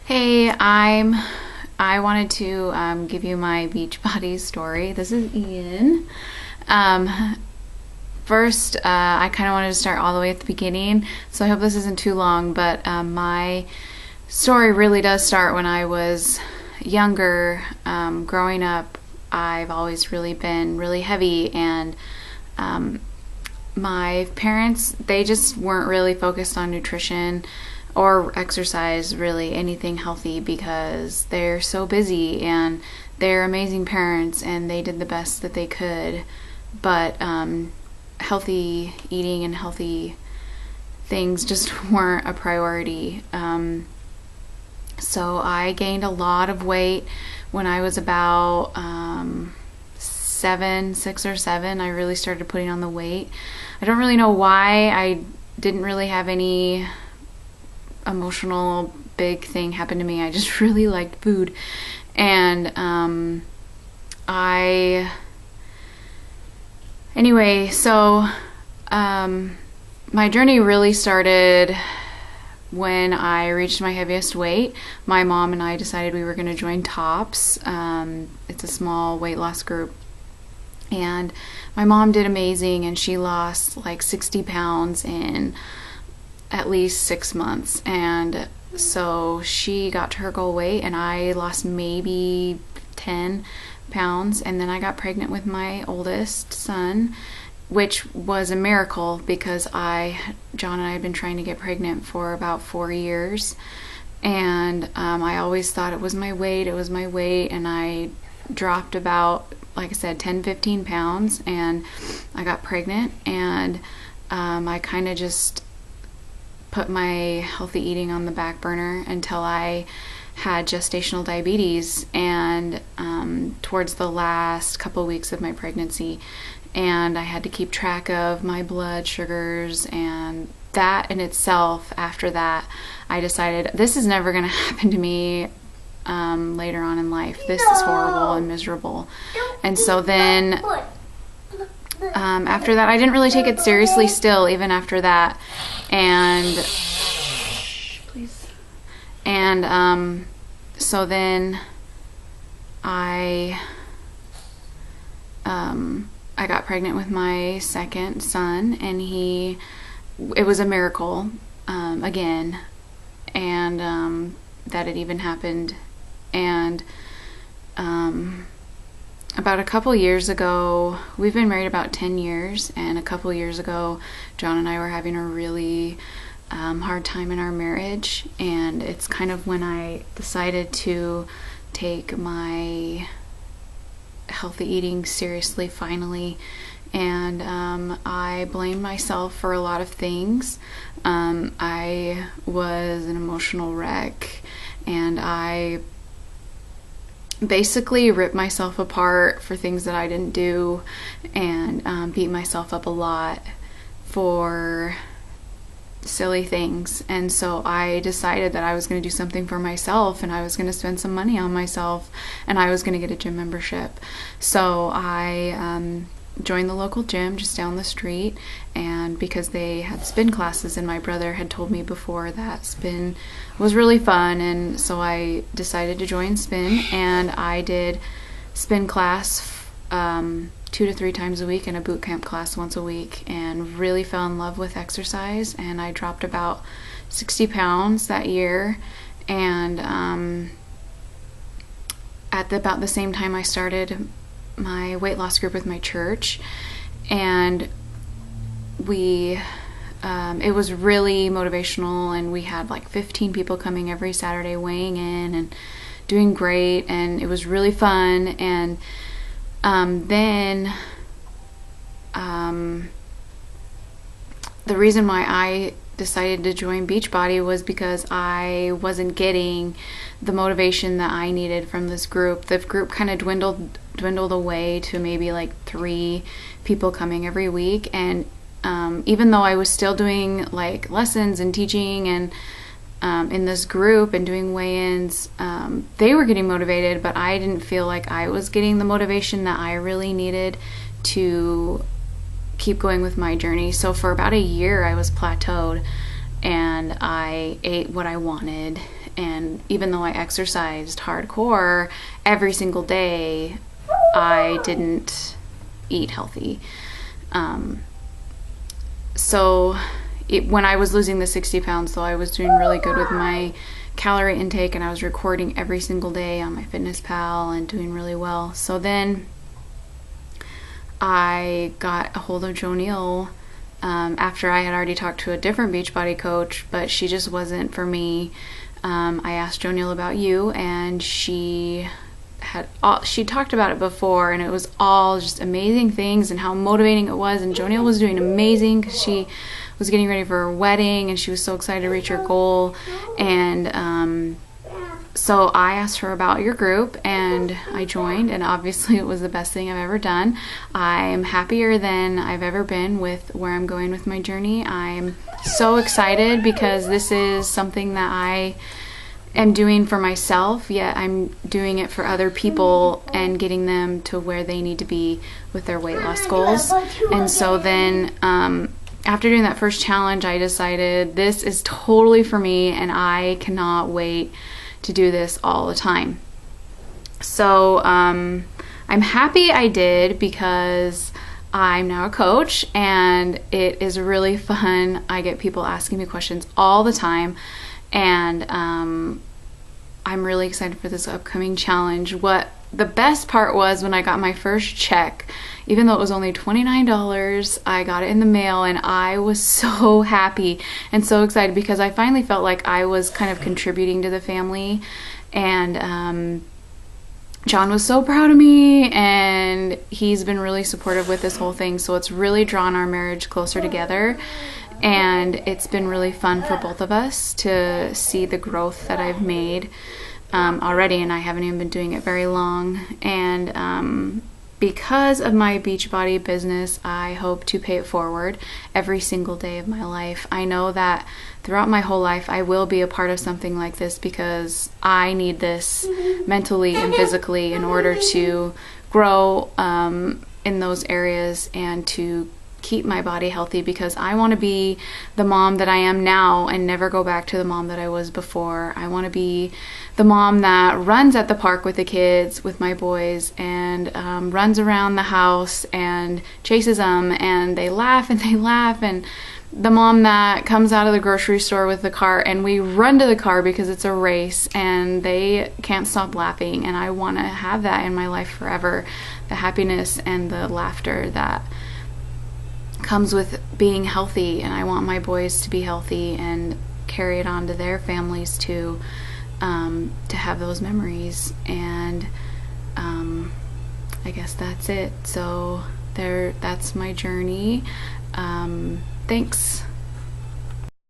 Hey, I wanted to give you my Beachbody story. This is Ian. Um, First, I kind of wanted to start all the way at the beginning, so I hope this isn't too long. But my story really does start when I was younger. Growing up, I've always really been really heavy, and um, my parents, they just weren't really focused on nutrition or exercise, really anything healthy, because they're so busy and they're amazing parents and they did the best that they could. But healthy eating and healthy things just weren't a priority. So I gained a lot of weight when I was about 6 or 7. I really started putting on the weight. I don't really know why. I didn't really have any emotional big thing happen to me. I just really liked food. And I anyway, so my journey really started when I reached my heaviest weight. My mom and I decided we were going to join Tops. It's a small weight loss group. And my mom did amazing, and she lost like 60 pounds in at least 6 months. And so she got to her goal weight, and I lost maybe 10 pounds. And then I got pregnant with my oldest son, which was a miracle because John and I had been trying to get pregnant for about 4 years. And I always thought it was my weight, and I dropped about, like I said, 10-15 pounds, and I got pregnant. And I kind of just put my healthy eating on the back burner until I had gestational diabetes, and towards the last couple weeks of my pregnancy. And I had to keep track of my blood sugars, and that in itself, after that, I decided this is never going to happen to me later on in life. This is horrible and miserable. And so then after that, I didn't really take it seriously still, even after that. And please. And so then I got pregnant with my second son, and it was a miracle again, and that it even happened. And about a couple years ago, we've been married about 10 years, and a couple years ago, John and I were having a really hard time in our marriage, and it's kind of when I decided to take my healthy eating seriously finally. And I blamed myself for a lot of things. I was an emotional wreck, and I basically ripped myself apart for things that I didn't do, and beat myself up a lot for silly things. And so I decided that I was going to do something for myself, and I was going to spend some money on myself, and I was going to get a gym membership. So I joined the local gym just down the street, and because they had spin classes, and my brother had told me before that spin was really fun, and so I decided to join spin. And I did spin class 2 to 3 times a week, and a boot camp class once a week, and really fell in love with exercise. And I dropped about 60 pounds that year. And at about the same time, I started my weight loss group with my church, and it was really motivational, and we had like 15 people coming every Saturday weighing in and doing great, and it was really fun. And then the reason why I decided to join Beachbody was because I wasn't getting the motivation that I needed from this group. The group kind of dwindled away to maybe like 3 people coming every week. And even though I was still doing like lessons and teaching and in this group and doing weigh-ins, they were getting motivated, but I didn't feel like I was getting the motivation that I really needed to keep going with my journey. So for about a year I was plateaued, and I ate what I wanted, And even though I exercised hardcore every single day, I didn't eat healthy. When I was losing the 60 pounds, though, I was doing really good with my calorie intake, and I was recording every single day on MyFitnessPal and doing really well. So then I got a hold of Jo Neal after I had already talked to a different Beachbody coach, but she just wasn't for me. I asked Jo Neal about you, and she talked about it before, and it was all just amazing things and how motivating it was. And Jo Neal was doing amazing because she was getting ready for her wedding, and she was so excited to reach her goal. And so I asked her about your group, and I joined, and obviously it was the best thing I've ever done. I'm happier than I've ever been with where I'm going with my journey. I'm so excited because this is something that I am doing for myself, yet I'm doing it for other people and getting them to where they need to be with their weight loss goals. And so then after doing that first challenge, I decided this is totally for me, and I cannot wait to do this all the time. So I'm happy I did, because I'm now a coach and it is really fun. I get people asking me questions all the time, and I'm really excited for this upcoming challenge. What the best part was, when I got my first check, even though it was only $29, I got it in the mail, and I was so happy and so excited because I finally felt like I was kind of contributing to the family. And John was so proud of me, and he's been really supportive with this whole thing, so it's really drawn our marriage closer together. And it's been really fun for both of us to see the growth that I've made already, and I haven't even been doing it very long. And because of my Beachbody business, I hope to pay it forward every single day of my life. I know that throughout my whole life I will be a part of something like this, because I need this mentally and physically in order to grow in those areas and to keep my body healthy, because I want to be the mom that I am now and never go back to the mom that I was before. I want to be the mom that runs at the park with the kids, with my boys, and runs around the house and chases them, and they laugh and they laugh, and the mom that comes out of the grocery store with the car and we run to the car because it's a race and they can't stop laughing. And I want to have that in my life forever, the happiness and the laughter that comes with being healthy. And I want my boys to be healthy and carry it on to their families too, to have those memories. And I guess that's it. So that's my journey. Thanks.